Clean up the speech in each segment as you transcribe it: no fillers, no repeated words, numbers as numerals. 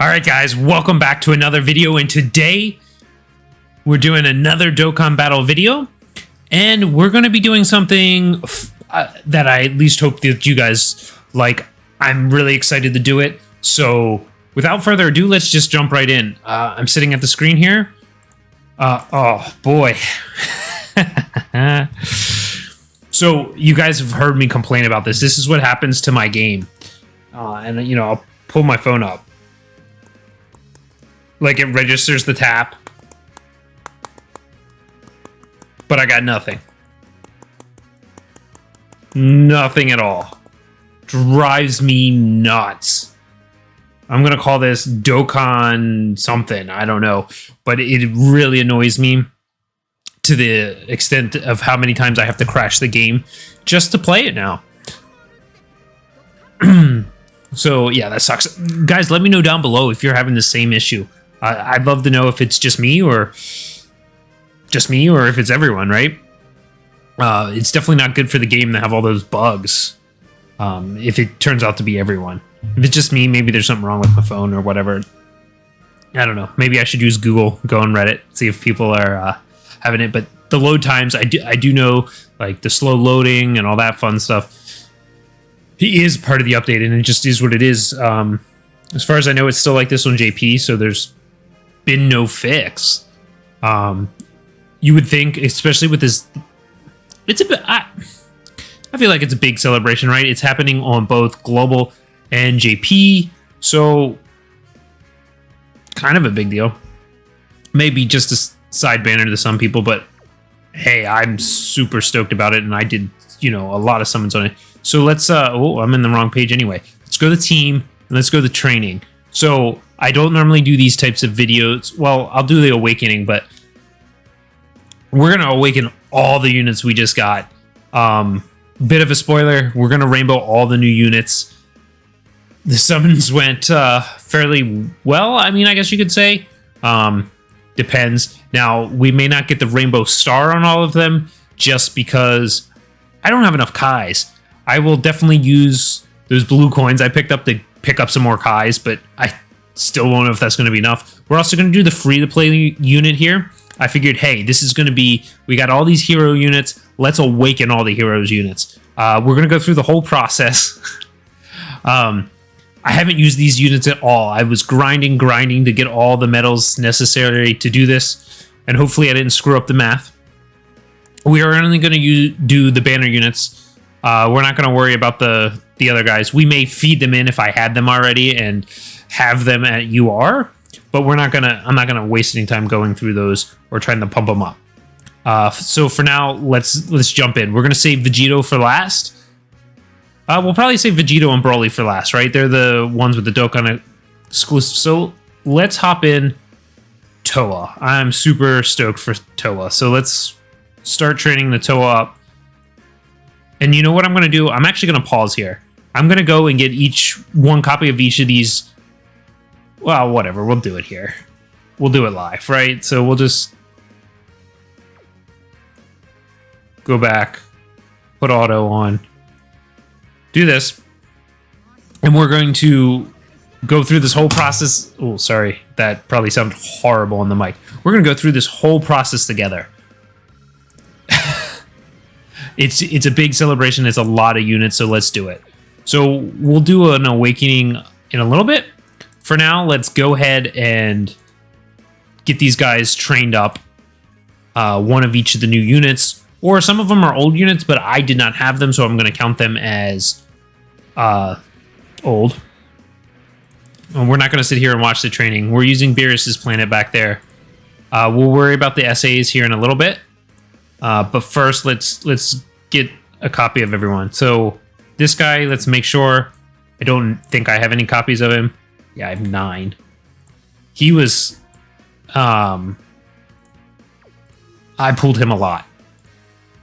Alright guys, welcome back to another video, and today we're doing another Dokkan battle video, and we're going to be doing something that I at least hope that you guys like. I'm really excited to do it, so without further ado, let's just jump right in. I'm sitting at the screen here. Oh boy. So you guys have heard me complain about this. This is what happens to my game. And you know, I'll pull my phone up. Like, it registers the tap, but I got nothing. Nothing at all. Drives me nuts. I'm gonna call this Dokkan something. I don't know, but it really annoys me to the extent of how many times I have to crash the game just to play it now. So yeah, that sucks. Guys, let me know down below if you're having the same issue. I'd love to know if it's just me or if it's everyone, right? It's definitely not good for the game to have all those bugs. If it turns out to be everyone. If it's just me, maybe there's something wrong with my phone or whatever. I don't know. Maybe I should use Google, go on Reddit, see if people are having it. But the load times, I do know, like the slow loading and all that fun stuff, it is part of the update, and it just is what it is. As far as I know, it's still like this on JP, so there's been no fix. You would think, especially with this, it's a bit, I feel like it's a big celebration, right? It's happening on both global and JP, so kind of a big deal. Maybe just a side banner to some people, but hey, I'm super stoked about it, and I did, you know, a lot of summons on it. So let's, oh, I'm in the wrong page anyway. Let's go to team, and let's go to training. So I don't normally do these types of videos. Well, I'll do the awakening, but we're going to awaken all the units we just got. Bit of a spoiler, we're going to rainbow all the new units. The summons went fairly well, I mean, I guess you could say. Depends. Now, we may not get the rainbow star on all of them just because I don't have enough Kais. I will definitely use those blue coins I picked up to pick up some more Kais, but I still don't know if that's going to be enough. We're also going to do the free-to-play unit here. I figured, hey, this is going to be, we got all these hero units. Let's awaken all the heroes units. We're going to go through the whole process. I haven't used these units at all. I was grinding to get all the medals necessary to do this, and hopefully I didn't screw up the math. We are only going to do the banner units. We're not going to worry about the other guys. We may feed them in if I had them already and have them at UR, but I'm not gonna waste any time going through those or trying to pump them up. So for now, let's jump in. We're gonna save Vegito for last. We'll probably save Vegito and Broly for last, right? They're the ones with the Dokkan exclusive. So let's hop in Toa. I'm super stoked for Toa. So let's start training the Toa up. And you know what I'm going to do? I'm actually going to pause here. I'm going to go and get one copy of each of these. Well, whatever. We'll do it here. We'll do it live, right? So we'll just go back, put auto on, do this, and we're going to go through this whole process. Oh, sorry. That probably sounded horrible on the mic. We're going to go through this whole process together. It's a big celebration. It's a lot of units, so let's do it. So we'll do an awakening in a little bit. For now, let's go ahead and get these guys trained up. One of each of the new units, or some of them are old units, but I did not have them, so I'm going to count them as old. And we're not going to sit here and watch the training. We're using Beerus's planet back there. We'll worry about the SAs here in a little bit. But first, let's get a copy of everyone. So this guy, let's make sure. I don't think I have any copies of him. Yeah, I have 9. He was, I pulled him a lot.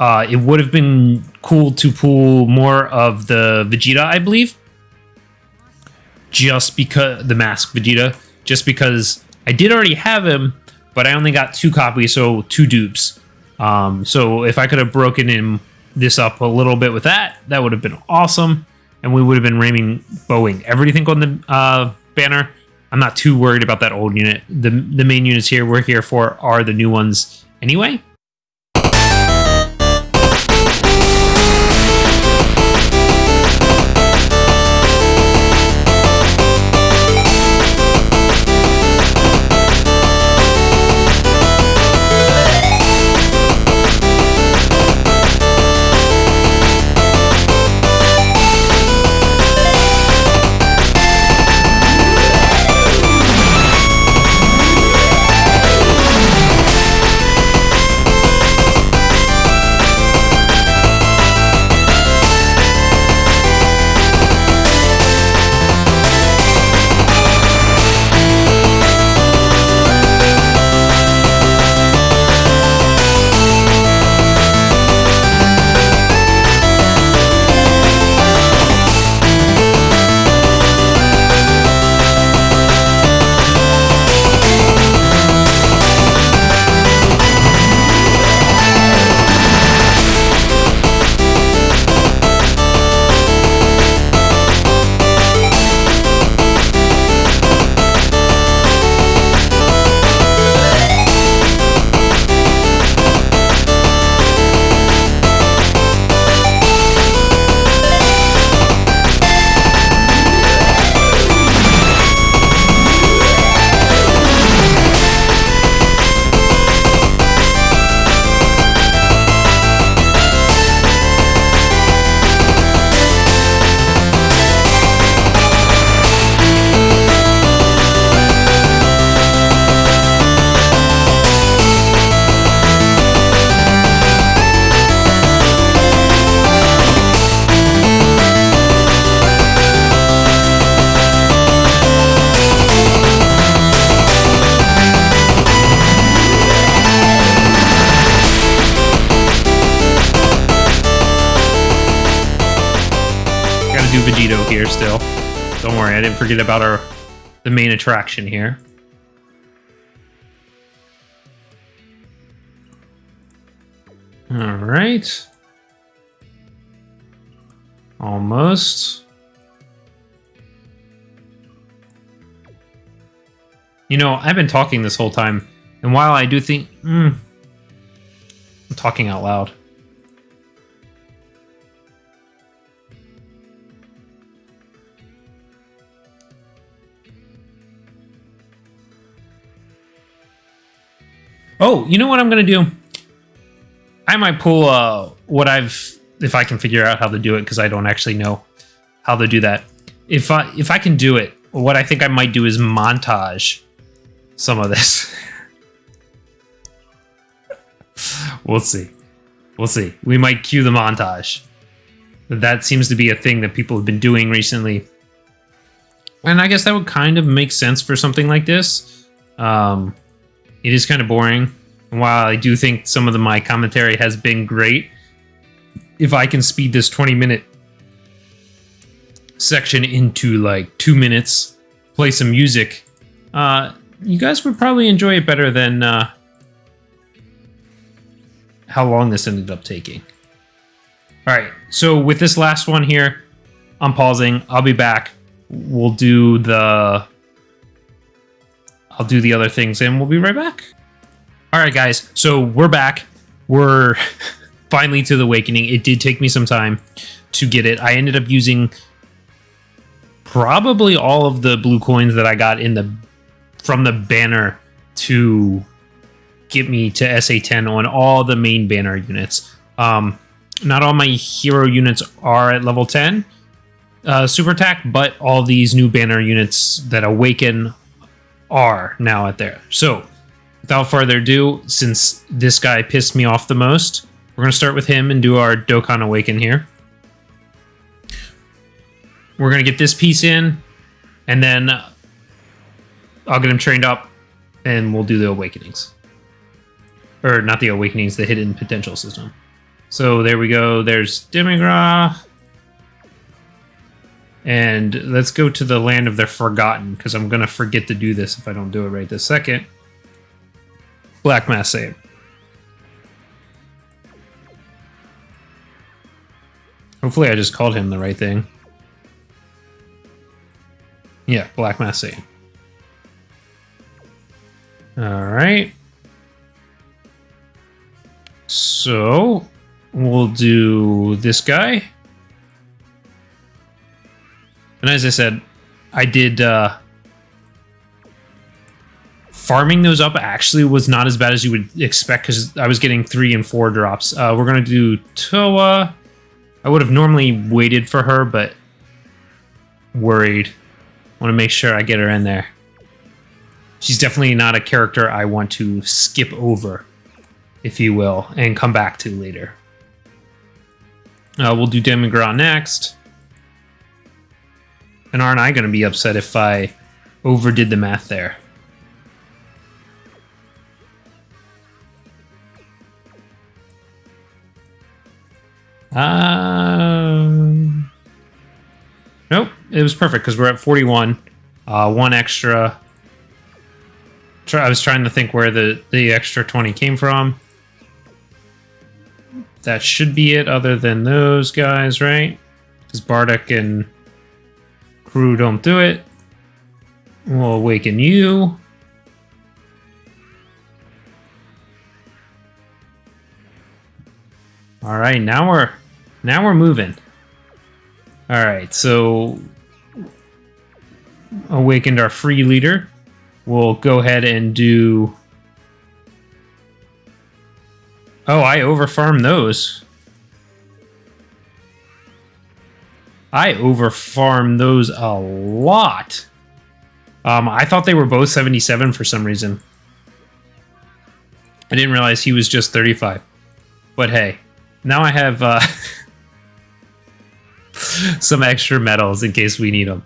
It would have been cool to pull more of the Vegeta, I believe. Just because, the mask Vegeta, just because I did already have him, but I only got 2 copies, so 2 dupes. So if I could have broken this up a little bit with that would have been awesome. And we would have been rainbowing everything on the banner. I'm not too worried about that old unit. The main units here we're here for are the new ones anyway. Do Vegito here still. Don't worry, I didn't forget about the main attraction here. All right. Almost. You know, I've been talking this whole time, and while I do think... I'm talking out loud. Oh, you know what I'm going to do? I might pull if I can figure out how to do it, because I don't actually know how to do that. If I can do it, what I think I might do is montage some of this. We'll see. We'll see. We might cue the montage. That seems to be a thing that people have been doing recently. And I guess that would kind of make sense for something like this. It is kind of boring. And while I do think some of my commentary has been great, if I can speed this 20-minute section into like 2 minutes, play some music, you guys would probably enjoy it better than how long this ended up taking. All right, so with this last one here, I'm pausing. I'll be back. I'll do the other things, and we'll be right back. All right, guys. So we're back. We're finally to the Awakening. It did take me some time to get it. I ended up using probably all of the blue coins that I got from the banner to get me to SA10 on all the main banner units. Not all my hero units are at level 10 super attack, but all these new banner units that awaken are now at there. So without further ado, since this guy pissed me off the most, we're going to start with him and do our Dokkan Awaken here. We're going to get this piece in, and then I'll get him trained up, and we'll do the Awakenings. Or not the Awakenings, the Hidden Potential system. So there we go. There's Demigra. And let's go to the Land of the Forgotten, because I'm going to forget to do this if I don't do it right this second. Black Mass Save. Hopefully I just called him the right thing. Yeah, Black Mass Save. All right. So we'll do this guy. And as I said, I did farming those up actually was not as bad as you would expect because I was getting 3 and 4 drops. We're going to do Toa. I would have normally waited for her, but worried. Want to make sure I get her in there. She's definitely not a character I want to skip over, if you will, and come back to later. We'll do Demigod next. And aren't I going to be upset if I overdid the math there? Nope, it was perfect because we're at 41. 1 extra. I was trying to think where the extra 20 came from. That should be it other than those guys, right? Because Bardock and crew don't do it. We'll awaken you. All right, now we're moving. All right, so awakened our free leader. We'll go ahead and do. Oh, I overfarmed those. I overfarmed those a lot. I thought they were both 77 for some reason. I didn't realize he was just 35. But hey, now I have some extra medals in case we need them.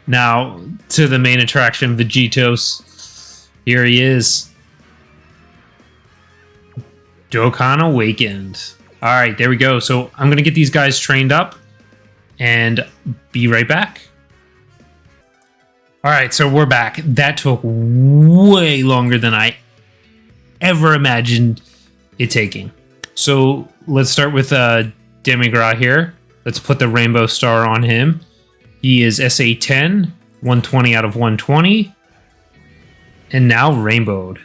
Now, to the main attraction, Vegetos. Here he is. Dokkan awakened. All right, there we go. So I'm going to get these guys trained up and be right back. All right, so we're back. That took way longer than I ever imagined it taking. So let's start with Demigod here. Let's put the rainbow star on him. He is SA 10, 120 out of 120, and now rainbowed.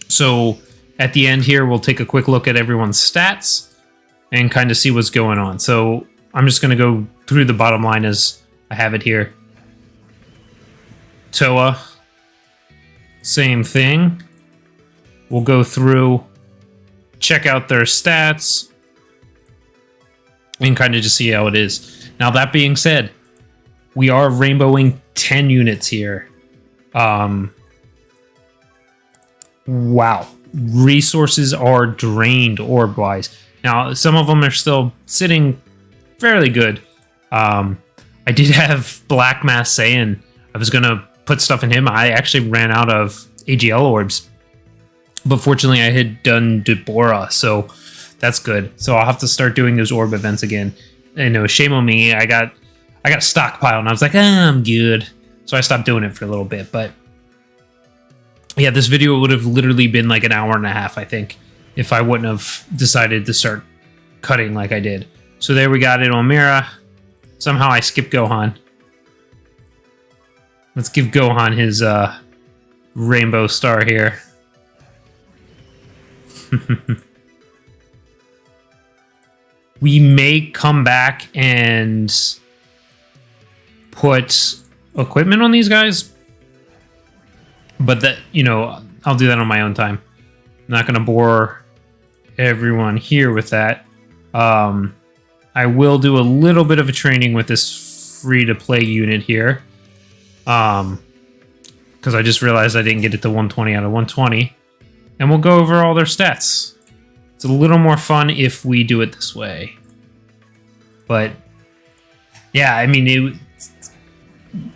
So at the end here, we'll take a quick look at everyone's stats and kind of see what's going on. So I'm just going to go through the bottom line as I have it here. Toa, same thing. We'll go through, check out their stats, and kind of just see how it is. Now, that being said, we are rainbowing 10 units here. Wow. Resources are drained orb-wise. Now, some of them are still sitting fairly good. I did have Black Mass saying I was going to put stuff in him. I actually ran out of AGL orbs. But fortunately, I had done Deborah, so that's good. So I'll have to start doing those orb events again. I know, shame on me. I got a stockpile, and I was like, I'm good. So I stopped doing it for a little bit. But yeah, this video would have literally been like an hour and a half, I think, if I wouldn't have decided to start cutting like I did. So there we got it on Mira. Somehow I skipped Gohan. Let's give Gohan his rainbow star here. We may come back and put equipment on these guys, but that, you know, I'll do that on my own time. I'm not going to bore everyone here with that. I will do a little bit of a training with this free-to-play unit here, because I just realized I didn't get it to 120 out of 120, and we'll go over all their stats. It's a little more fun if we do it this way. But yeah, I mean, it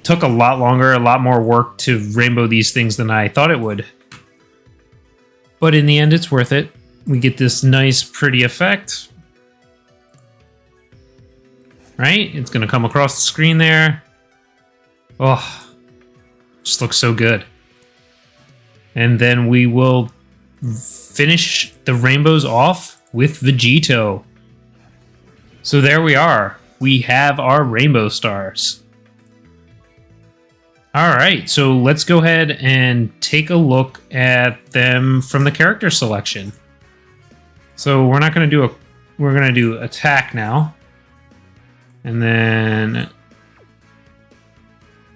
took a lot longer, a lot more work to rainbow these things than I thought it would. But in the end, it's worth it. We get this nice, pretty effect. Right? It's going to come across the screen there. Oh, just looks so good. And then we will finish the rainbows off with Vegeto. So there we are. We have our rainbow stars. All right, so let's go ahead and take a look at them from the character selection. So we're not going to do we're going to do attack now. And then,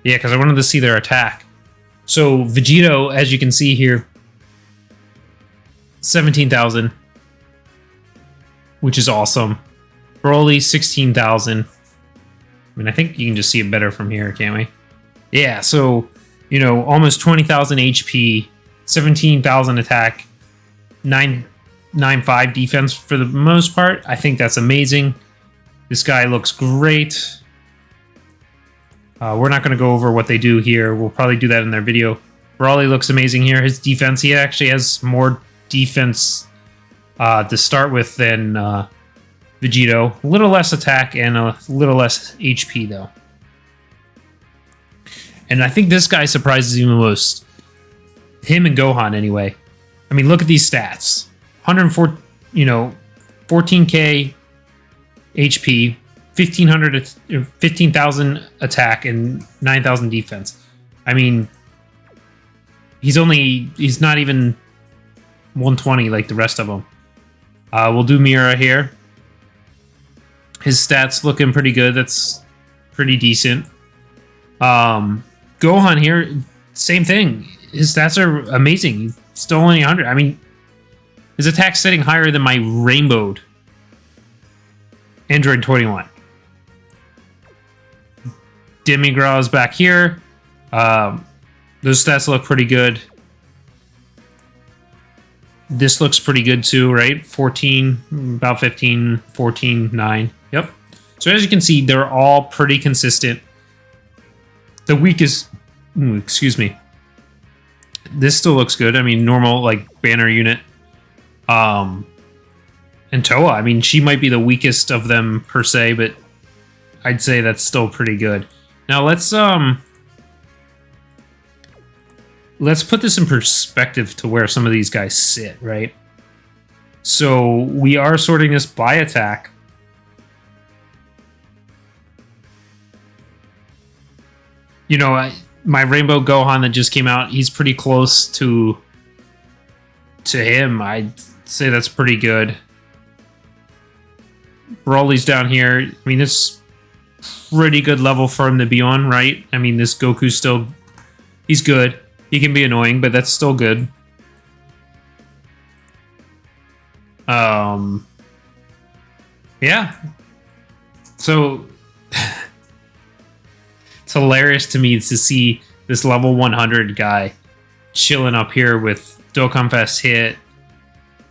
yeah, because I wanted to see their attack. So Vegito, as you can see here, 17,000, which is awesome. Broly, 16,000. I mean, I think you can just see it better from here, can't we? Yeah, so, you know, almost 20,000 HP, 17,000 attack, 9.5 defense for the most part. I think that's amazing. This guy looks great. We're not going to go over what they do here. We'll probably do that in their video. Broly looks amazing here. His defense, he actually has more defense to start with than Vegito. A little less attack and a little less HP, though. And I think this guy surprises you the most. Him and Gohan, anyway. I mean, look at these stats. 104, you know, 14k HP, 15,000 attack, and 9,000 defense. I mean, he's not even 120 like the rest of them. We'll do Mira here. His stats looking pretty good. That's pretty decent. Gohan here, same thing. His stats are amazing. He's still only 100. I mean, his attack's setting higher than my rainbowed Android 21. Demigraw's back here. Those stats look pretty good. This looks pretty good too, right? 14, about 15, 14, 9. Yep. So as you can see, they're all pretty consistent. The weakest, excuse me. This still looks good. I mean, normal, like, banner unit. And Toa, I mean, she might be the weakest of them per se, but I'd say that's still pretty good. Now let's put this in perspective to where some of these guys sit, right? So we are sorting this by attack. You know, my Rainbow Gohan that just came out, he's pretty close to him. I'd say that's pretty good. Broly's down here. I mean, it's pretty good level for him to be on, right? I mean, this Goku's still... He's good. He can be annoying, but that's still good. Yeah. So... It's hilarious to me to see this level 100 guy chilling up here with Dokkan Fest hit,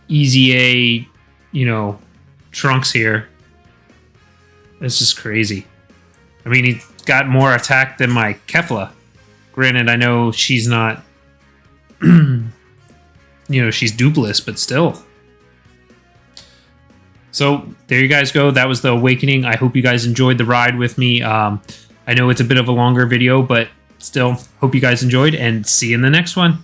Easy A, you know, Trunks here. It's just crazy. I mean, he got more attack than my Kefla. Granted, I know she's not, you know, she's dupeless, but still. So there you guys go. That was the Awakening. I hope you guys enjoyed the ride with me. I know it's a bit of a longer video, but still, hope you guys enjoyed, and see you in the next one.